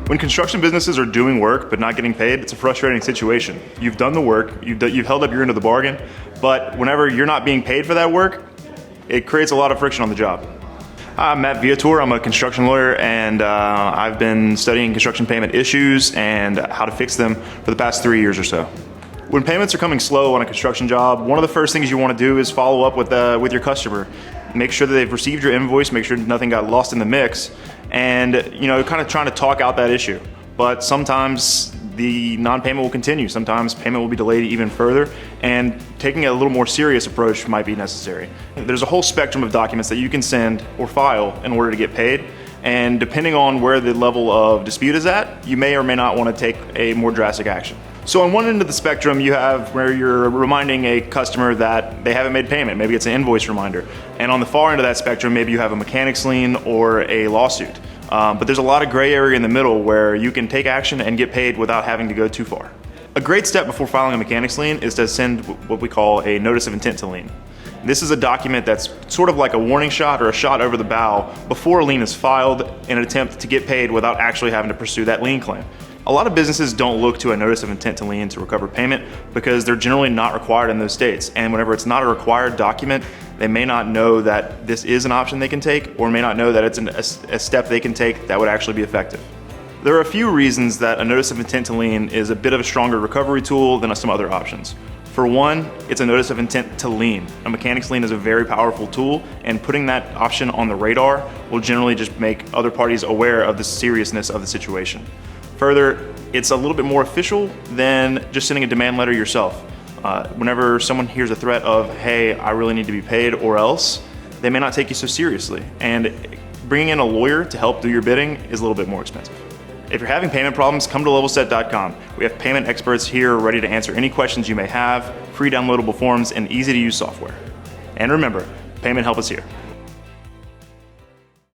When construction businesses are doing work but not getting paid, it's a frustrating situation. You've done the work, you've held up your end of the bargain, but whenever you're not being paid for that work, it creates a lot of friction on the job. I'm Matt Viator. I'm a construction lawyer, and I've been studying construction payment issues and how to fix them for the past 3 years or so. When payments are coming slow on a construction job, one of the first things you want to do is follow up with your customer. Make sure that they've received your invoice, make sure nothing got lost in the mix, and kind of trying to talk out that issue. But sometimes the non-payment will continue. Sometimes payment will be delayed even further, and taking a little more serious approach might be necessary. There's a whole spectrum of documents that you can send or file in order to get paid, and depending on where the level of dispute is at, you may or may not want to take a more drastic action. So on one end of the spectrum, you have where you're reminding a customer that they haven't made payment. Maybe it's an invoice reminder. And on the far end of that spectrum, maybe you have a mechanics lien or a lawsuit. But there's a lot of gray area in the middle where you can take action and get paid without having to go too far. A great step before filing a mechanics lien is to send what we call a notice of intent to lien. This is a document that's sort of like a warning shot or a shot over the bow before a lien is filed in an attempt to get paid without actually having to pursue that lien claim. A lot of businesses don't look to a notice of intent to lien to recover payment because they're generally not required in those states. And whenever it's not a required document, they may not know that this is an option they can take, or may not know that it's a step they can take that would actually be effective. There are a few reasons that a notice of intent to lien is a bit of a stronger recovery tool than some other options. For one, it's a notice of intent to lien. A mechanics lien is a very powerful tool, and putting that option on the radar will generally just make other parties aware of the seriousness of the situation. Further, it's a little bit more official than just sending a demand letter yourself. Whenever someone hears a threat of, hey, I really need to be paid or else, they may not take you so seriously. And bringing in a lawyer to help do your bidding is a little bit more expensive. If you're having payment problems, come to levelset.com. We have payment experts here ready to answer any questions you may have, free downloadable forms, and easy to use software. And remember, payment help is here.